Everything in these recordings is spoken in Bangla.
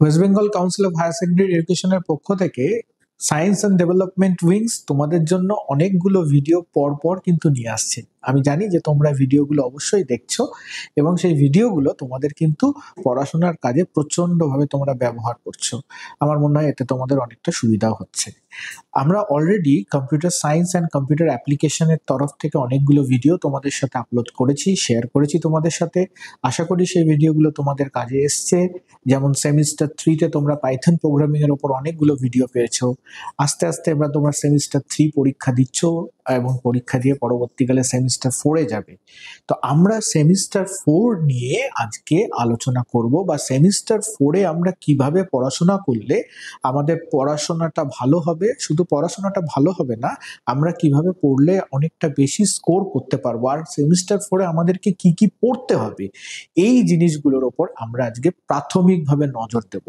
West Bengal Council of Higher Secondary এডুকেশনের পক্ষ থেকে সায়েন্স অ্যান্ড ডেভেলপমেন্ট উইংস তোমাদের জন্য অনেকগুলো ভিডিও পর কিন্তু নিয়ে আসছে। আমি জানি যে তোমরা ভিডিওগুলো অবশ্যই দেখছো এবং সেই ভিডিওগুলো তোমাদের কিন্তু পড়াশোনার কাজে প্রচন্ডভাবে তোমরা ব্যবহার করছো। আমার মনে হয় এতে তোমাদের অনেকটা সুবিধাও হচ্ছে। আমরা already computer science and computer অ্যাপ্লিকেশনের তরফ থেকে অনেকগুলো ভিডিও তোমাদের সাথে আপলোড করেছি, শেয়ার করেছি তোমাদের সাথে। আশা করি সেই ভিডিওগুলো তোমাদের কাজে এসছে। যেমন সেমিস্টার 3-তে তোমরা পাইথন প্রোগ্রামিং এর উপর অনেকগুলো ভিডিও পেয়েছো। আস্তে আস্তে তোমরা সেমিস্টার 3 পরীক্ষা দিচ্ছ এবং পরীক্ষা দিয়ে পরবর্তীকালে সেমিস্টার 4-এ যাবে। তো আমরা সেমিস্টার 4 নিয়ে আজকে আলোচনা করব, বা সেমিস্টার 4-এ আমরা কিভাবে পড়াশোনা করলে আমাদের পড়াশোনাটা ভালো হবে। শুধু পড়াশোনাটা ভালো হবে না, আমরা কিভাবে পড়লে অনেকটা বেশি স্কোর করতে পারবো, আর সেমিস্টার 4-এ আমাদেরকে কি কি পড়তে হবে, এই জিনিসগুলোর ওপর আমরা আজকে প্রাথমিকভাবে নজর দেব।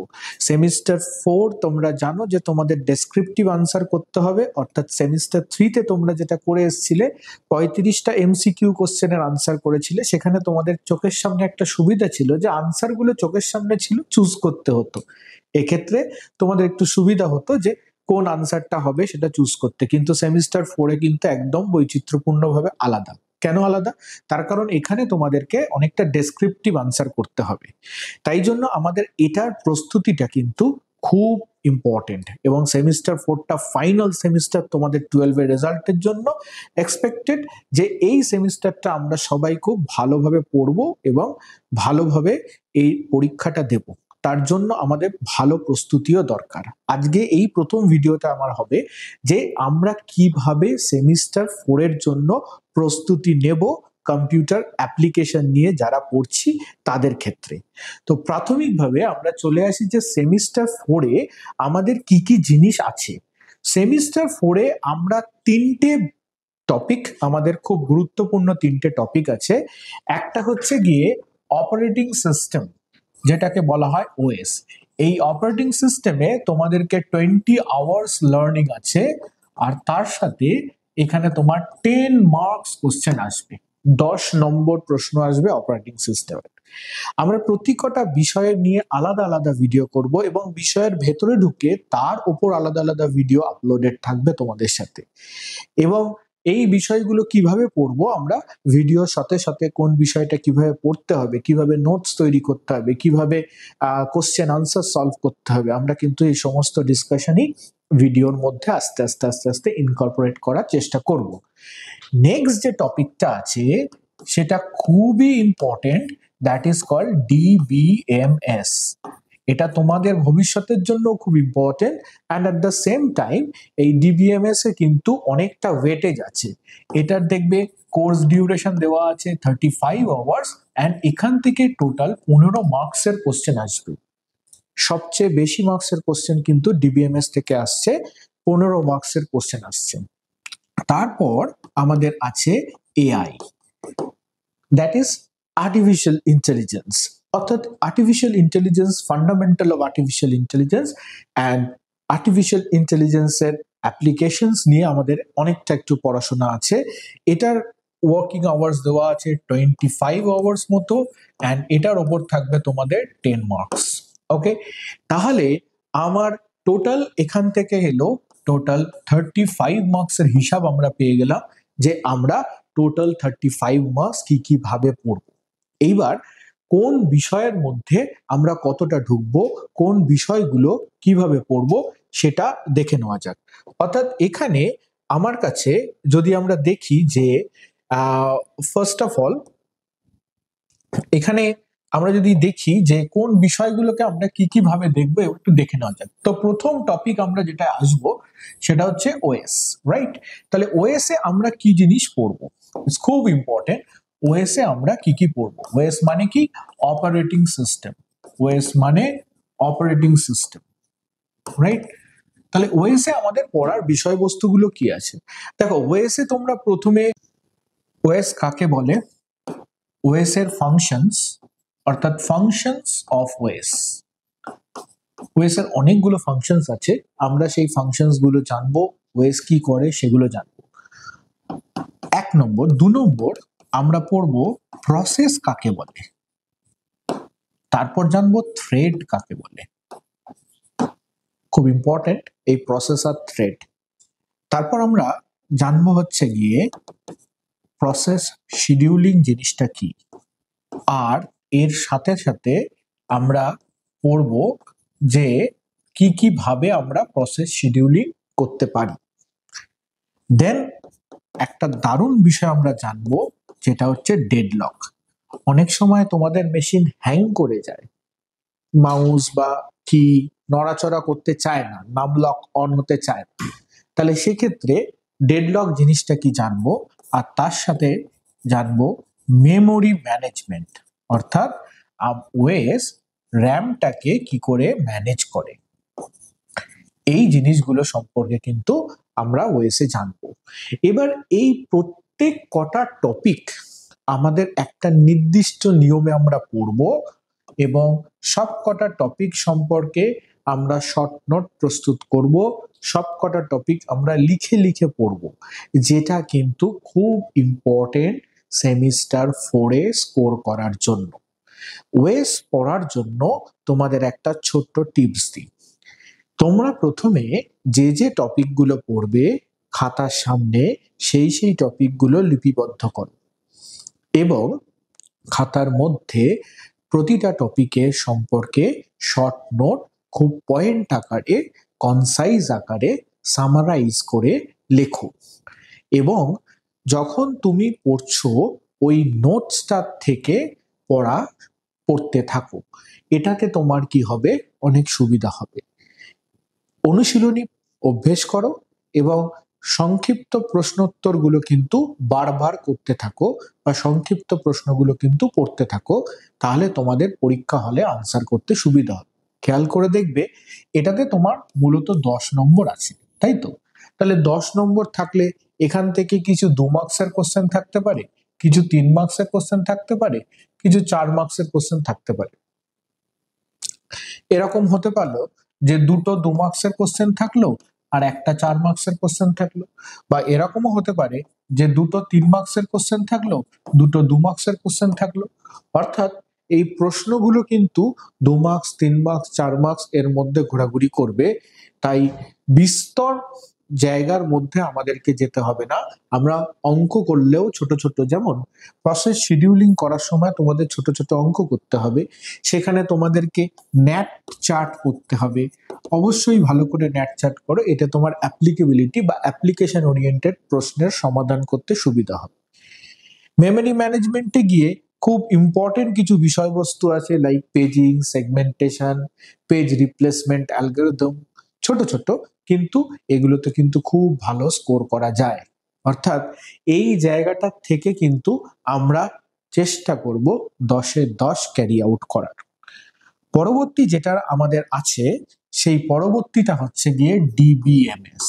সেমিস্টার 4 তোমরা জানো যে তোমাদের ডেসক্রিপটিভ আনসার করতে হবে, অর্থাৎ সেমিস্টার 3-তে তোমরা যেটা করে এসেছিলে 35টা এমসিকিউ কোশ্চেনের আনসার করেছিলে। সেখানে তোমাদের চোখের সামনে একটা সুবিধা ছিল যে আনসারগুলো চোখের সামনে ছিল, চুজ করতে হতো। এক্ষেত্রে তোমাদের একটু সুবিধা হতো যে কোন আনসারটা হবে সেটা চুজ করতে। কিন্তু সেমিস্টার 4-এ কিন্তু একদম বৈচিত্র্যপূর্ণভাবে আলাদা। কেন আলাদা? তার কারণ এখানে তোমাদেরকে অনেকটা ডেসক্রিপটিভ আনসার করতে হবে। তাই জন্য আমাদের এটার প্রস্তুতিটা কিন্তু খুব ইম্পর্টেন্ট, এবং সেমিস্টার 4টা ফাইনাল সেমিস্টার তোমাদের 12-এর রেজাল্টের জন্য এক্সপেক্টেড যে এই সেমিস্টারটা আমরা সবাই খুব ভালোভাবে পড়বো এবং ভালোভাবে এই পরীক্ষাটা দেব। তার জন্য আমাদের ভালো প্রস্তুতিও দরকার। আজকে এই প্রথম ভিডিওটা আমার হবে যে আমরা কিভাবে সেমিস্টার 4-এর জন্য প্রস্তুতি নেব কম্পিউটার অ্যাপ্লিকেশন নিয়ে যারা পড়ছি তাদের ক্ষেত্রে। তো প্রাথমিকভাবে আমরা চলে আসি যে সেমিস্টার 4-এ আমাদের কি কি জিনিস আছে। সেমিস্টার 4-এ আমরা 3টে টপিক, আমাদের খুব গুরুত্বপূর্ণ 3টে টপিক আছে। একটা হচ্ছে গিয়ে অপারেটিং সিস্টেম, যেটাকে বলা হয় ওএস। এই অপারেটিং সিস্টেমে তোমাদেরকে 20 আওয়ার্স লার্নিং আছে, আর তার সাথে এখানে তোমার 10 মার্কস কোশ্চেন আসবে, 10 নম্বর প্রশ্ন আসবে অপারেটিং সিস্টেমে। আমরা প্রতি কটা বিষয়ের নিয়ে আলাদা আলাদা ভিডিও করব এবং বিষয়ের ভেতরে ঢুকে তার উপর আলাদা আলাদা ভিডিও আপলোডেড থাকবে তোমাদের সাথে। এবং এই বিষয়গুলো কিভাবে পড়বো আমরা, ভিডিওর সাথে সাথে কোন বিষয়টা কিভাবে পড়তে হবে, কিভাবে নোটস তৈরি করতে হবে, কিভাবে কোশ্চেন আনসার সলভ করতে হবে, আমরা কিন্তু এই সমস্ত ডিসকাশনই ভিডিওর মধ্যে আস্তে আস্তে আস্তে আস্তে ইনকর্পোরেট করার চেষ্টা করব। নেক্সট যে টপিকটা আছে সেটা খুবই important, that is called DBMS. এটা তোমাদের ভবিষ্যতের জন্য খুব important, and at the same time এই ডিবিএমএস এ কিন্তু অনেকটা ওয়েটেজ আছে। এটার দেখবে কোর্স ডিউরেশন দেওয়া আছে 35 আওয়ার্স, অ্যান্ড এখান থেকে টোটাল 15 মার্কসের কোশ্চেন আসবে। সবচেয়ে বেশি মার্কসের কোশ্চেন কিন্তু ডিবিএমএস থেকে আসছে, 15 মার্কসের কোশ্চেন আসছে। তারপর আমাদের আছে AI, that is artificial intelligence, অর্থাৎ artificial intelligence, fundamental of artificial intelligence and artificial ইন্টেলিজেন্সের অ্যাপ্লিকেশনস নিয়ে আমাদের অনেকটা একটু পড়াশোনা আছে। এটার ওয়ার্কিং আওয়ার্স দেওয়া আছে 25 আওয়ার্স মতো, অ্যান্ড এটার ওপর থাকবে তোমাদের 10 মার্কস। ওকে, তাহলে আমার টোটাল এখান থেকে এলো টোটাল 35 মার্কসের হিসাব আমরা পেয়ে গেলাম, যে আমরা টোটাল 35 মার্কস কি কিভাবে পড়ব। এইবার কোন বিষয়ের মধ্যে আমরা কতটা ঢুকবো, কোন বিষয়গুলো কিভাবে পড়বো সেটা দেখে নেওয়া যাক। অর্থাৎ এখানে আমার কাছে যদি আমরা দেখি যে ফার্স্ট অফ অল এখানে আমরা যদি দেখি যে কোন বিষয়গুলোকে আমরা কি কিভাবে দেখবো একটু দেখে নেওয়া যাক। তো প্রথম টপিক আমরা যেটা আসবো সেটা হচ্ছে ওএস, রাইট? তাহলে ওএস এ আমরা কি জিনিস পড়বো, খুব ইম্পর্টেন্ট। ওএস এ আমরা কি কি পড়বো? ওএস মানে কি? Operating system. ওএস মানে অপারেটিং সিস্টেম, রাইট? তাহলে ওএস এ আমাদের পড়ার বিষয়বস্তুগুলো কি আছে? দেখো, ওএস এ তোমরা প্রথমে ওএস কাকে বলে, ওএস এর ফাংশনস, অর্থাৎ ফাংশনস অফ ওএস। ওএস এর অনেকগুলো ফাংশনস আছে, আমরা সেই ফাংশনস গুলো জানবো, ওএস কি করে সেগুলো জানবো। 1 নম্বর। 2 নম্বর আমরা পড়বো প্রসেস কাকে বলে, তারপর জানবো থ্রেড কাকে বলে, খুব ইম্পর্টেন্ট এই প্রসেসর থ্রেড। তারপর আমরা জানবো হচ্ছে গিয়ে প্রসেস শিডিউলিং জিনিসটা কি, আর এর সাথে সাথে আমরা পড়ব যে কি কি ভাবে আমরা প্রসেস শিডিউলিং করতে পারি। দেন একটা দারুণ বিষয় আমরা জানবো, যেটা হচ্ছে ডেডলক। অনেক সময় তোমাদের মেশিন হ্যাং করে যায়, মাউস বা কি নড়াচড়া করতে চায় না, নামলক অন হতে চায় না, তাহলে সেক্ষেত্রে ডেডলক জিনিসটা কি জানবো। আর তার সাথে জানবো মেমোরি ম্যানেজমেন্ট, অর্থাৎ ওএস র্যামটাকে কি করে ম্যানেজ করে, এই জিনিসগুলো সম্পর্কে কিন্তু আমরা ওএসে জানবো। এবার এই প্রত্যেক কটা টপিক আমাদের একটা নির্দিষ্ট নিয়মে আমরা পড়বো, এবং সব কটা টপিক সম্পর্কে আমরা শর্ট নোট প্রস্তুত করব, সব কটা টপিক আমরা লিখে লিখে পড়ব, যেটা কিন্তু খুব ইম্পর্টেন্ট সেমিস্টার 4-এ স্কোর করার জন্য। ওয়েস পড়ার জন্য তোমাদের একটা ছোট্ট টিপস দিই। তোমরা প্রথমে যে যে টপিকগুলো পড়বে খাতার সামনে সেই টপিকগুলো লিপিবদ্ধ করো, এবং খাতার মধ্যে প্রতিটা টপিকের সম্পর্কে শর্ট নোট খুব পয়েন্ট আকারে, কনসাইজ আকারে সামারাইজ করে লেখো। এবং যখন তুমি পড়ছো ওই নোটসটা থেকে পড়তে থাকো, এটাতে তোমার কি হবে, অনেক সুবিধা হবে। অনুশীলনী অভ্যেস করো এবং সংক্ষিপ্ত প্রশ্নোত্তরগুলো কিন্তু বারবার করতে থাকো, বা সংক্ষিপ্ত প্রশ্নগুলো কিন্তু পড়তে থাকো, তাহলে তোমাদের পরীক্ষা হলে আনসার করতে সুবিধা হবে। খেয়াল করে দেখবে এটাতে তোমার মূলত 10 নম্বর আছে, তাই তো? তাহলে 10 নম্বর থাকলে এখান থেকে কিছু 2 মার্কসের কোশ্চেন থাকতে পারে, কিছু 3 মার্কসের কোশ্চেন থাকতে পারে, কিছু 4 মার্কসের কোশ্চেন থাকতে পারে। এরকম হতে পারলো যে দুটো 2 মার্কসের কোশ্চেন থাকলো আর একটা 4 মার্কসের কোশ্চেন থাকলো, বা এরকমও হতে পারে যে দুটো 3 মার্কসের কোশ্চেন থাকলো, দুটো 2 মার্কসের কোশ্চেন থাকলো। অর্থাৎ এই প্রশ্নগুলো কিন্তু 2 মার্কস, 3 মার্কস, 4 মার্কস এর মধ্যে ঘোরাঘুরি করবে। তাই বিস্তর জায়গার মধ্যে আমাদেরকে যেতে হবে না। আমরা অঙ্ক করলেও ছোট ছোট, যেমন প্রসেস শিডিউলিং করার সময় তোমাদের ছোট ছোট অঙ্ক করতে হবে, সেখানে তোমাদেরকে ন্যাট চার্ট করতে হবে। অবশ্যই ভালো করে ন্যাট চার্ট করো, এটা তোমার অ্যাপ্লিকেবিলিটি বা অ্যাপ্লিকেশন ওরিয়েন্টেড প্রশ্নের সমাধান করতে সুবিধা হবে। মেমোরি ম্যানেজমেন্টে গিয়ে খুব ইম্পর্টেন্ট কিছু বিষয়বস্তু আছে, like paging, segmentation, page replacement algorithm, ছোট ছোট, কিন্তু এগুলোতে কিন্তু খুব ভালো স্কোর করা যায়। অর্থাৎ এই জায়গাটা থেকে কিন্তু আমরা চেষ্টা করব 10-এ 10 ক্যারি আউট করার। পরবর্তী যেটা আমাদের আছে সেই পরবর্তীটা হচ্ছে গিয়ে ডিবিএমএস,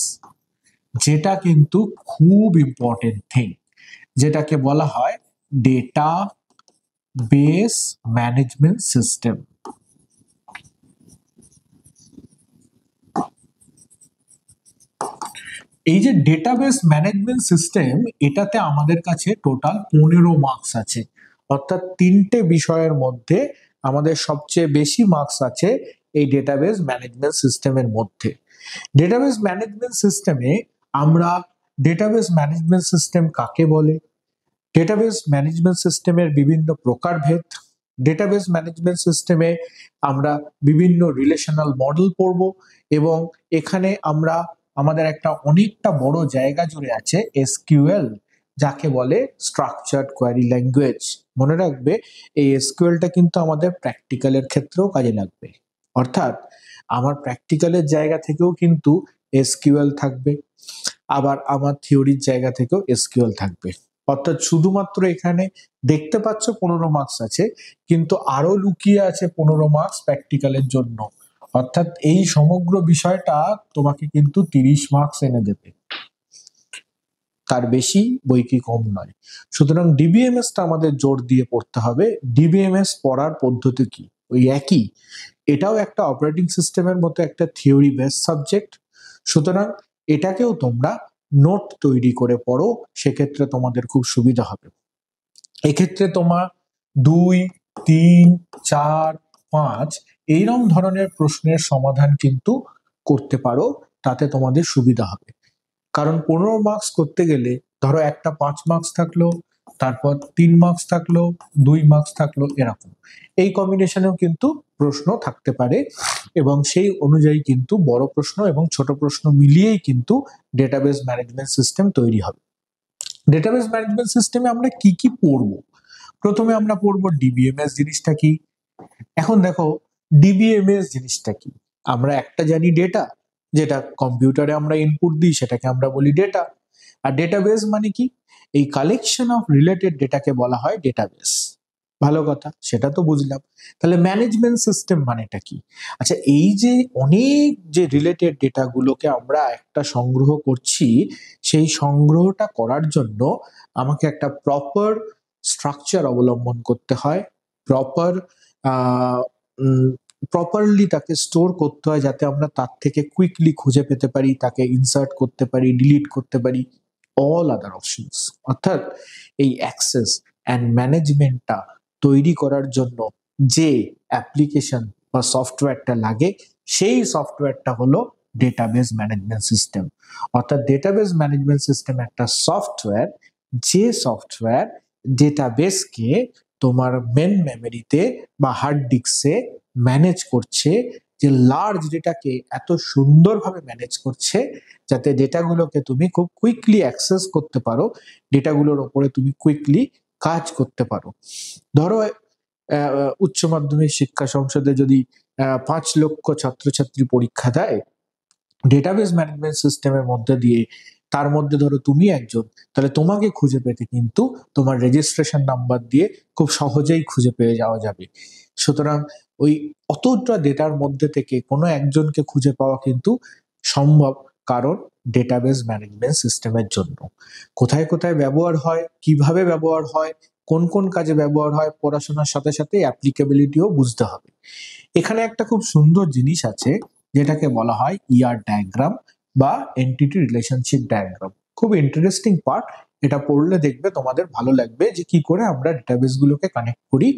যেটা কিন্তু খুব ইম্পর্টেন্ট থিং, যেটাকে বলা হয় ডেটা বেস ম্যানেজমেন্ট সিস্টেম। এই যে ডেটাবেস ম্যানেজমেন্ট সিস্টেম, এটাতে আমাদের কাছে টোটাল 15 মার্কস আছে। অর্থাৎ 3টে বিষয়ের মধ্যে আমাদের সবচেয়ে বেশি মার্কস আছে এই ডেটাবেস ম্যানেজমেন্ট সিস্টেমের মধ্যে। ডেটাবেস ম্যানেজমেন্ট সিস্টেমে আমরা ডেটাবেস ম্যানেজমেন্ট সিস্টেম কাকে বলে, ডেটাবেস ম্যানেজমেন্ট সিস্টেমের বিভিন্ন প্রকারভেদ, ডেটাবেস ম্যানেজমেন্ট সিস্টেমে আমরা বিভিন্ন রিলেশনাল মডেল পড়ব, এবং এখানে আমরা আমাদের একটা অনেকটা বড় জায়গা জুড়ে আছে এসকিউএল, যাকে বলে স্ট্রাকচার্ড কোয়ারি ল্যাঙ্গুয়েজ। মনে রাখবে এই এসকিউএলটা কিন্তু আমাদের প্র্যাকটিক্যালের ক্ষেত্রেও কাজে লাগবে। অর্থাৎ আমার প্র্যাকটিক্যালের জায়গা থেকেও কিন্তু এসকিউএল থাকবে, আবার আমার থিওরির জায়গা থেকেও এসকিউএল থাকবে। অর্থাৎ শুধুমাত্র এখানে দেখতে পাচ্ছ 15 মার্কস আছে, কিন্তু আরো লুকিয়ে আছে 15 মার্কস প্র্যাকটিক্যালের জন্য। অর্থাৎ এই সমগ্র বিষয়টা তোমাকে কিন্তু 30 মার্কস এনে দেবে, তার বেশি বই কি কম নয়। সুতরাং ডিবিএমএস টা আমাদের জোর দিয়ে পড়তে হবে। ডিবিএমএস পড়ার পদ্ধতি কি, ওই একই, এটাও একটা অপারেটিং সিস্টেমের মতো একটা থিওরি বেস সাবজেক্ট। সুতরাং এটাকেও তোমরা নোট তৈরি করে পড়ো, সেক্ষেত্রে তোমাদের খুব সুবিধা হবে। এক্ষেত্রে তোমার 2, 3, 4, 5 এইরকম ধরনের প্রশ্নের সমাধান কিন্তু করতে পারো তাতে তোমাদের সুবিধা হবে। কারণ 15 মার্কস করতে গেলে ধরো একটা 5 মার্কস থাকলো, তারপর 3 মার্কস থাকলো, 2 মার্কস থাকলো, এরকম এই কম্বিনেশনেও কিন্তু প্রশ্ন থাকতে পারে এবং সেই অনুযায়ী কিন্তু বড় প্রশ্ন এবং ছোট প্রশ্ন মিলিয়েই কিন্তু ডেটাবেস ম্যানেজমেন্ট সিস্টেম তৈরি হবে। ডেটাবেস ম্যানেজমেন্ট সিস্টেমে আমরা কি কি পড়বো? প্রথমে আমরা পড়বো ডিবিএমএস জিনিসটা কি। এখন দেখো ডিবিএমএস জিনিসটা কি। আমরা একটা জানি ডেটা, যেটা কম্পিউটারে আমরা ইনপুট দিই সেটাকে আমরা বলি ডেটা। আর ডেটাবেস মানে কি? এই কালেকশন অফ রিলেটেড ডেটাকে বলা হয় ডেটাবেস। ভালো কথা, সেটা তো বুঝলাম। তাহলে ম্যানেজমেন্ট সিস্টেম মানেটা কি? আচ্ছা, এই যে অনেক যে রিলেটেড ডেটাগুলোকে আমরা একটা সংগ্রহ করছি, সেই সংগ্রহটা করার জন্য আমাকে একটা প্রপার স্ট্রাকচার অবলম্বন করতে হয়, প্রপার প্রপারলি তাকে স্টোর করতে হয়, যাতে আমরা তার থেকে কুইকলি খুঁজে পেতে পারি, তাকে ইনসার্ট করতে পারি, ডিলিট করতে পারি, অল আদার অপশনস। অর্থাৎ এই অ্যাক্সেস অ্যান্ড ম্যানেজমেন্টটা তৈরি করার জন্য যে অ্যাপ্লিকেশন বা সফটওয়্যারটা লাগে, সেই সফটওয়্যারটা হলো ডেটাবেস ম্যানেজমেন্ট সিস্টেম। অর্থাৎ ডেটাবেস ম্যানেজমেন্ট সিস্টেম একটা সফটওয়্যার, যে সফটওয়্যার ডেটাবেসকে তোমার মেন মেমোরিতে বা হার্ড ডিস্কে ম্যানেজ করছে, যে লার্জ ডেটাকে এত সুন্দরভাবে ম্যানেজ করছে যাতে ডেটাগুলোকে তুমি খুব কুইকলি অ্যাক্সেস করতে পারো, ডেটাগুলোর ওপরে তুমি কুইকলি কাজ করতে পারো। ধরো উচ্চ মাধ্যমিক শিক্ষা সংসদে যদি 5 লক্ষ ছাত্রছাত্রী পরীক্ষা দেয় ডেটাবেস ম্যানেজমেন্ট সিস্টেমের মধ্যে দিয়ে, তার মধ্যে ধরো তুমি একজন, তাহলে তোমাকে খুঁজে পেতে কিন্তু তোমার রেজিস্ট্রেশন নাম্বার দিয়ে খুব সহজেই খুঁজে পেয়ে যাওয়া যাবে। সুতরাং ওই অতটা ডেটার মধ্যে থেকে কোনো একজনকে খুঁজে পাওয়া কিন্তু সম্ভব, কারণ ডেটাবেস ম্যানেজমেন্ট সিস্টেমের জন্য। কোথায় কোথায় ব্যবহার হয়, কিভাবে ব্যবহার হয়, কোন কোন কাজে ব্যবহার হয়, পড়াশোনার সাথে সাথে অ্যাপ্লিকেবিলিটিও বুঝতে হবে। এখানে একটা খুব সুন্দর জিনিস আছে যেটাকে বলা হয় ইআর ডায়াগ্রাম বা এন্টিটি রিলেশনশিপ ডায়াগ্রাম। খুব ইন্টারেস্টিং পার্ট, এটা পড়লে দেখবে তোমাদের ভালো লাগবে যে কি করে আমরা ডেটাবেস গুলোকে কানেক্ট করি,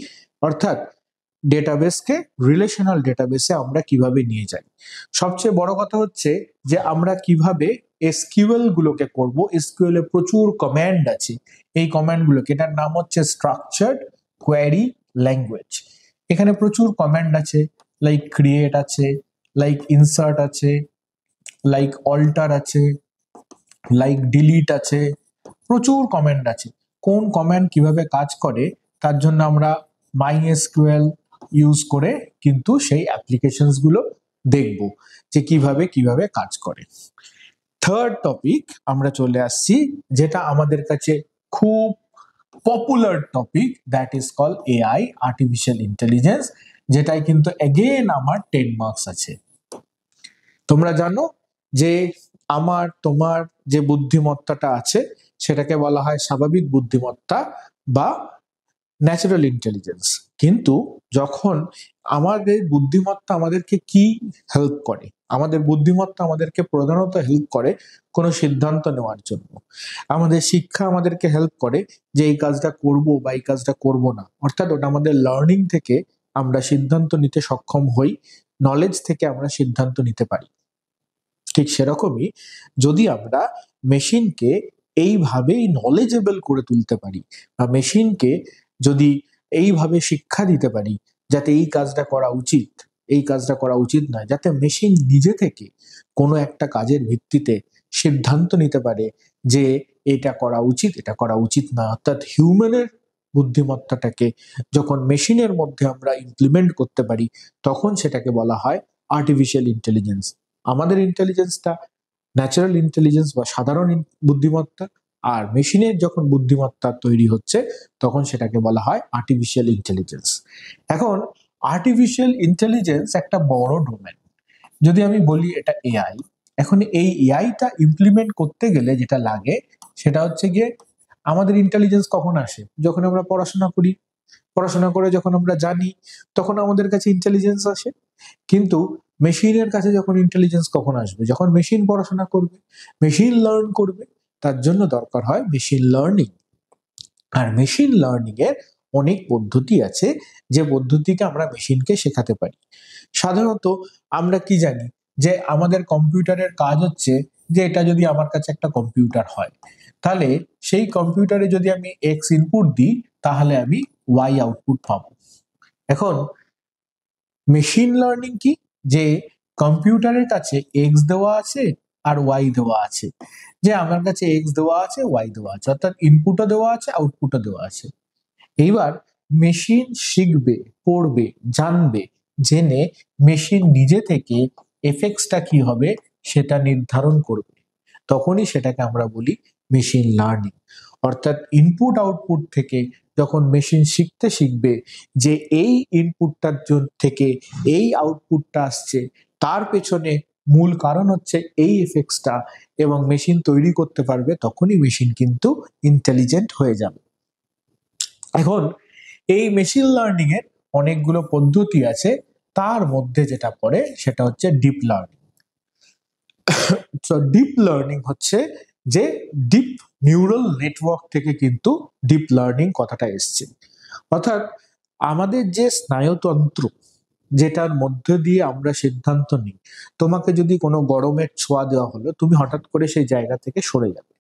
অর্থাৎ ডেটাবেসকে রিলেশনাল ডেটাবেসে আমরা কিভাবে নিয়ে যাই। সবচেয়ে বড় কথা হচ্ছে যে আমরা কিভাবে এসকিউএল গুলোকে করব। এসকিউএল এ প্রচুর কমান্ড আছে, এই কমান্ড গুলোকে, এটার নাম হচ্ছে স্ট্রাকচার্ড কোয়ারি ল্যাঙ্গুয়েজ। এখানে প্রচুর কমান্ড আছে, লাইক ক্রিয়েট আছে, লাইক ইনসার্ট আছে, লাইক অল্টার আছে, লাইক ডিলিট আছে, প্রচুর কমান্ড আছে। কোন কমান্ড কিভাবে কাজ করে তার জন্য আমরা মাইএসকিউএল ইউজ করে কিন্তু সেই অ্যাপ্লিকেশনস গুলো দেখব যে কিভাবে কিভাবে কাজ করে। থার্ড টপিক আমরা চলে আসছি, যেটা আমাদের কাছে খুব popular topic, that is call AI, artificial intelligence, যেটাই কিন্তু এগেন আমার 10 মার্কস আছে। তোমরা জানো যে আমার তোমার যে বুদ্ধিমত্তাটা আছে সেটাকে বলা হয় স্বাভাবিক বুদ্ধিমত্তা বা ন্যাচারাল ইন্টেলিজেন্স। কিন্তু যখন আমাদের বুদ্ধিমত্তা আমাদেরকে কি হেল্প করে, আমাদের বুদ্ধিমত্তা আমাদেরকে প্রধানত হেল্প করে কোনো সিদ্ধান্ত নেওয়ার জন্য। আমাদের শিক্ষা আমাদেরকে হেল্প করে যে এই কাজটা করব বা এই কাজটা করব না, অর্থাৎ ওটা আমাদের লার্নিং থেকে আমরা সিদ্ধান্ত নিতে সক্ষম হই, নলেজ থেকে আমরা সিদ্ধান্ত নিতে পারি। ঠিক সেরকমই যদি আমরা মেশিনকে এইভাবেই নলেজেবল করে তুলতে পারি বা মেশিনকে যদি এইভাবে শিক্ষা দিতে পারি যাতে এই কাজটা করা উচিত, এই কাজটা করা উচিত নয়, যাতে মেশিন নিজে থেকে কোনো একটা কাজের ভিত্তিতে সিদ্ধান্ত নিতে পারে যে এটা করা উচিত, এটা করা উচিত না, অর্থাৎ হিউম্যানের বুদ্ধিমত্তাটাকে যখন মেশিনের মধ্যে আমরা ইমপ্লিমেন্ট করতে পারি তখন সেটাকে বলা হয় আর্টিফিশিয়াল ইন্টেলিজেন্স। আমাদের ইন্টেলিজেন্সটা ন্যাচারাল ইন্টেলিজেন্স বা সাধারণ বুদ্ধিমত্তা, আর মেশিনের যখন বুদ্ধিমত্তা তৈরি হচ্ছে তখন সেটাকে বলা হয় আর্টিফিশিয়াল ইন্টেলিজেন্স। এখন আর্টিফিশিয়াল ইন্টেলিজেন্স একটা বড় ডোমেন। যদি আমি বলি এটা এআই, এখন এই এআইটা ইমপ্লিমেন্ট করতে গেলে যেটা লাগে সেটা হচ্ছে গিয়ে আমাদের ইন্টেলিজেন্স কখন আসে, যখন আমরা পড়াশোনা করি, পড়াশোনা করে যখন আমরা জানি তখন আমাদের কাছে ইন্টেলিজেন্স আসে। কিন্তু মেশিনের কাছে যখন ইন্টেলিজেন্স কখন আসবে, যখন মেশিন পড়াশোনা করবে, মেশিন লার্ন করবে, তার জন্য দরকার হয় মেশিন লার্নিং। আর মেশিন লার্নিং এর অনেক পদ্ধতি আছে যে পদ্ধতিকে আমরা মেশিনকে শেখাতে পারি। সাধারণত আমরা কি জানি যে আমাদের কম্পিউটারের কাজ হচ্ছে যে এটা যদি আমার কাছে একটা কম্পিউটার হয়, তাহলে সেই কম্পিউটারে যদি আমি এক্স ইনপুট দিই তাহলে আমি ওয়াই আউটপুট পাবো। এখন মেশিন লার্নিং কি, যে কম্পিউটারের কাছে এক্স দেওয়া আছে আর ওয়াই দেওয়া আছে, যে আমার কাছে এক্স দেওয়া আছে ওয়াই দেওয়া আছে, অর্থাৎ ইনপুটও দেওয়া আছে আউটপুটও দেওয়া আছে। এইবার মেশিন শিখবে, পড়বে, জানবে, জেনে মেশিন নিজে থেকে এফেক্টসটা কি হবে সেটা নির্ধারণ করবে, তখনই সেটাকে আমরা বলি মেশিন লার্নিং। অর্থাৎ ইনপুট আউটপুট থেকে যখন মেশিন শিখতে শিখবে যে এই ইনপুটটার থেকে এই আউটপুটটা আসছে, তার পেছনে মূল কারণ হচ্ছে এই এফেক্টসটা, এবং মেশিন তৈরি করতে পারবে, তখনই মেশিন কিন্তু ইন্টেলিজেন্ট হয়ে যাবে। এখন এই মেশিন লার্নিং এর অনেকগুলো পদ্ধতি আছে, তার মধ্যে যেটা পড়ে সেটা হচ্ছে deep learning. So deep learning হচ্ছে যে ডিপ নিউরাল নেটওয়ার্ক থেকে কিন্তু ডিপ লার্নিং কথাটা এসছে। অর্থাৎ আমাদের যে স্নায়ুতন্ত্র, যেটার মধ্যে দিয়ে আমরা সিদ্ধান্ত নিই, তোমাকে যদি কোনো গরমের ছোঁয়া দেওয়া হলো, তুমি হঠাৎ করে সেই জায়গা থেকে সরে যাবে,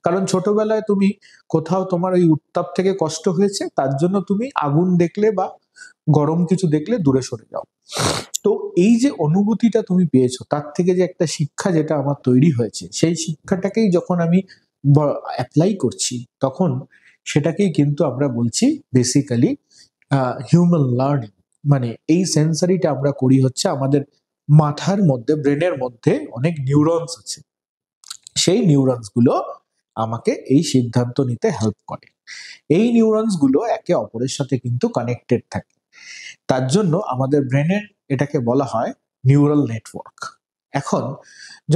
কারণ ছোটবেলায় তুমি কোথাও তোমার ওই উত্তাপ থেকে কষ্ট হয়েছে, তার জন্য তুমি আগুন দেখলে বা গরম কিছু দেখলে দূরে সরে যাও। তো এই যে অনুভূতিটা তুমি পেয়েছো, তার থেকে যে একটা শিক্ষা যেটা আমার তৈরি হয়েছে, সেই শিক্ষাটাকেই যখন আমি অ্যাপ্লাই করছি, তখন সেটাকেই কিন্তু আমরা বলছি বেসিক্যালি হিউম্যান লার্নিং। মানে এই সেন্সারিটা আমরা করি হচ্ছে আমাদের মাথার মধ্যে, ব্রেনের মধ্যে অনেক নিউরনস আছে, সেই নিউরনস গুলো আমাকে এই সিদ্ধান্ত নিতে হেল্প করে। এই নিউরনস গুলো একে অপরের সাথে কিন্তু কানেক্টেড থাকে, তার জন্য আমাদের ব্রেনের এটাকে বলা হয় নিউরাল নেটওয়ার্ক। এখন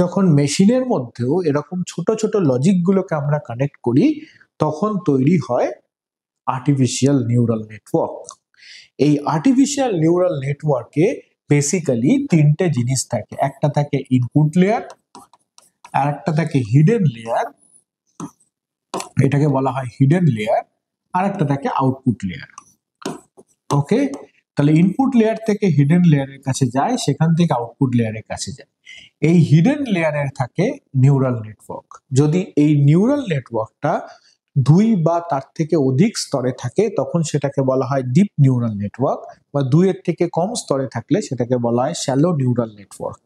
যখন মেশিনের মধ্যেও এরকম ছোট ছোট লজিক গুলোকে আমরা কানেক্ট করি, তখন তৈরি হয় আর্টিফিশিয়াল নিউরাল নেটওয়ার্ক। এই আর্টিফিশিয়াল নিউরাল নেটওয়ার্কে বেসিক্যালি তিনটে জিনিস থাকে, একটা থাকে ইনপুট লেয়ার, আর একটা থাকে হিডেন লেয়ার, এটাকে বলা হয় হিডেন লেয়ার, আর একটা থাকে আউটপুট লেয়ার। ওকে, তাহলে ইনপুট লেয়ার থেকে হিডেন লেয়ারের কাছে যায়, সেখান থেকে আউটপুট লেয়ারের কাছে যায়। এই হিডেন লেয়ারের থাকে নিউরাল নেটওয়ার্ক। যদি এই নিউরাল নেটওয়ার্কটা দুই বা তার থেকে অধিক স্তরে থাকে, তখন সেটাকে বলা হয় ডিপ নিউরাল নেটওয়ার্ক, বা দুইয়ের থেকে কম স্তরে থাকলে সেটাকে বলা হয় শ্যালো নিউরাল নেটওয়ার্ক।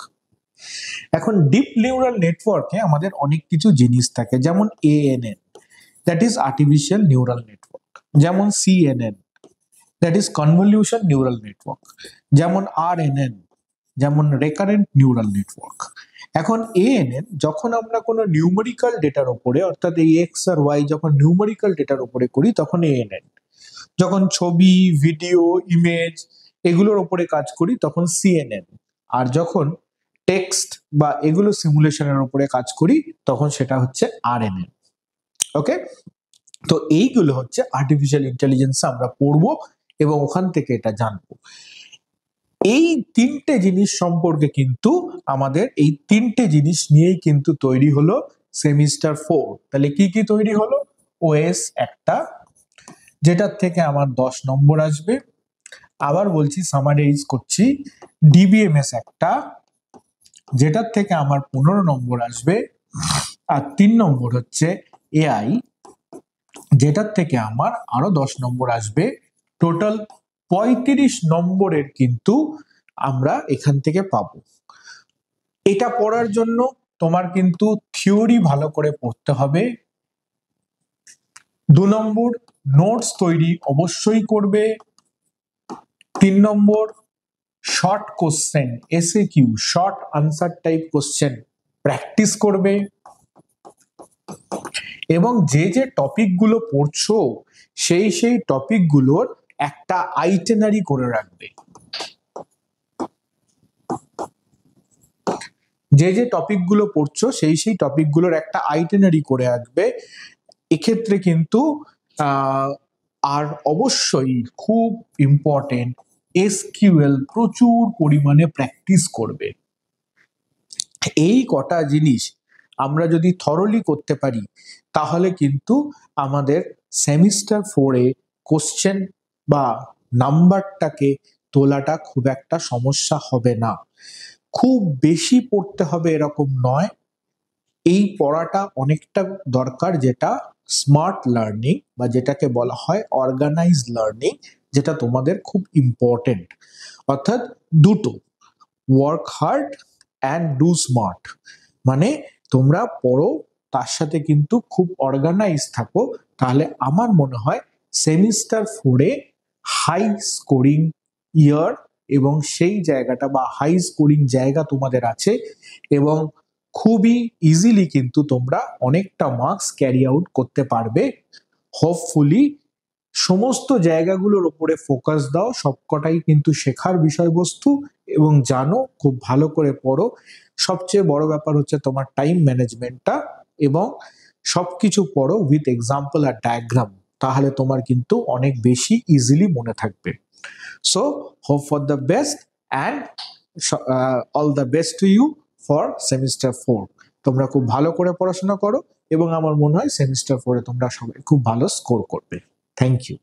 এখন ডিপ নিউরাল নেটওয়ার্কে আমাদের অনেক কিছু জিনিস থাকে, যেমন ANN, that is artificial neural network, যেমন CNN, that is convolution neural network, যেমন RNN, যেমন রেকারেন্ট নিউরাল নেটওয়ার্ক। এখন ANN, যখন আমরা কোনো নিউমেরিক্যাল ডেটার উপরে, অর্থাৎ এই এক্স আর ওয়াই যখন নিউমেরিক্যাল ডেটার উপরে করি, তখন ANN, যখন ছবি, ভিডিও, ইমেজ এগুলোর উপরে কাজ করি, তখন CNN, আর যখন টেক্সট বা এগুলো সিমুলেশনের উপরে কাজ করি, তখন সেটা হচ্ছে RNN। ওকে, তো এইগুলো হচ্ছে আর্টিফিশিয়াল ইন্টেলিজেন্স আমরা পড়বো এবং ওখান থেকে এটা জানবো। এই তিনটে জিনিস সম্পর্কে কিন্তু আমাদের এই তিনটে জিনিস নিয়েই কিন্তু তৈরি হলো সেমিস্টার 4। তাহলে কি কি তৈরি হলো? ওএস একটা, যেটার থেকে আমার 10 নম্বর আসবে। আবার বলছি, সামারাইজ করছি, ডিবিএমএস একটা, যেটার থেকে আমার 15 নম্বর আসবে। আর 3 নম্বর হচ্ছে এআই, যেটার থেকে আমার আরো 10 নম্বর আসবে। টোটাল 35 নম্বরের কিন্তু আমরা এখান থেকে পাবো। এটা পড়ার জন্য তোমার কিন্তু থিওরি ভালো করে পড়তে হবে। 2 নম্বর নোটস তৈরি অবশ্যই করবে। 3 নম্বর short question, SAQ, short answer type question practice করবে। এবং যে যে টপিকগুলো পড়ছো, সেই টপিকগুলোর একটা আইটেনারি করে রাখবে। যে যে টপিকগুলো পড়ছো, সেই টপিকগুলোর একটা আইটেনারি করে রাখবে। এক্ষেত্রে কিন্তু আর অবশ্যই খুব ইম্পর্টেন্ট, এসকিউএল প্রচুর পরিমাণে প্র্যাকটিস করবে। এই কটা জিনিস আমরা যদি থরলি করতে পারি, তাহলে কিন্তু আমাদের সেমিস্টার 4-এ কোশ্চেন বা নাম্বারটাকে তোলাটা খুব একটা সমস্যা হবে না। খুব বেশি পড়তে হবে এরকম নয়, এই পড়াটা অনেকটা দরকার, যেটা স্মার্ট লার্নিং বা যেটাকে বলা হয় অর্গানাইজ লার্নিং, যেটা তোমাদের খুব ইম্পর্টেন্ট। অর্থাৎ দুটো, work hard and do smart, মানে তোমরা পড়ো তার সাথে কিন্তু খুব অর্গানাইজ থাকো, তাহলে আমার মনে হয় সেমিস্টার 4-এ হাই স্কোরিং ইয়ার, এবং সেই জায়গাটা বা হাই স্কোরিং জায়গা তোমাদের আছে, এবং খুবই ইজিলি কিন্তু তোমরা অনেকটা মার্কস ক্যারি আউট করতে পারবে। হোপফুলি সমস্ত জায়গাগুলোর উপরে ফোকাস দাও, সবকটাই কিন্তু শেখার বিষয়বস্তু, এবং জানো খুব ভালো করে পড়ো। সবচেয়ে বড় ব্যাপার হচ্ছে তোমার টাইম ম্যানেজমেন্টটা, এবং সবকিছু পড়ো উইথ এক্সাম্পল আর ডায়াগ্রাম, তাহলে তোমার কিন্তু অনেক বেশি ইজিলি মনে থাকবে। So hope for the best and all the best to you for semester 4। তোমরা খুব ভালো করে পড়াশোনা করো, এবং আমার মনে হয় সেমিস্টার 4-এ তোমরা সবাই খুব ভালো স্কোর করবে। Thank you.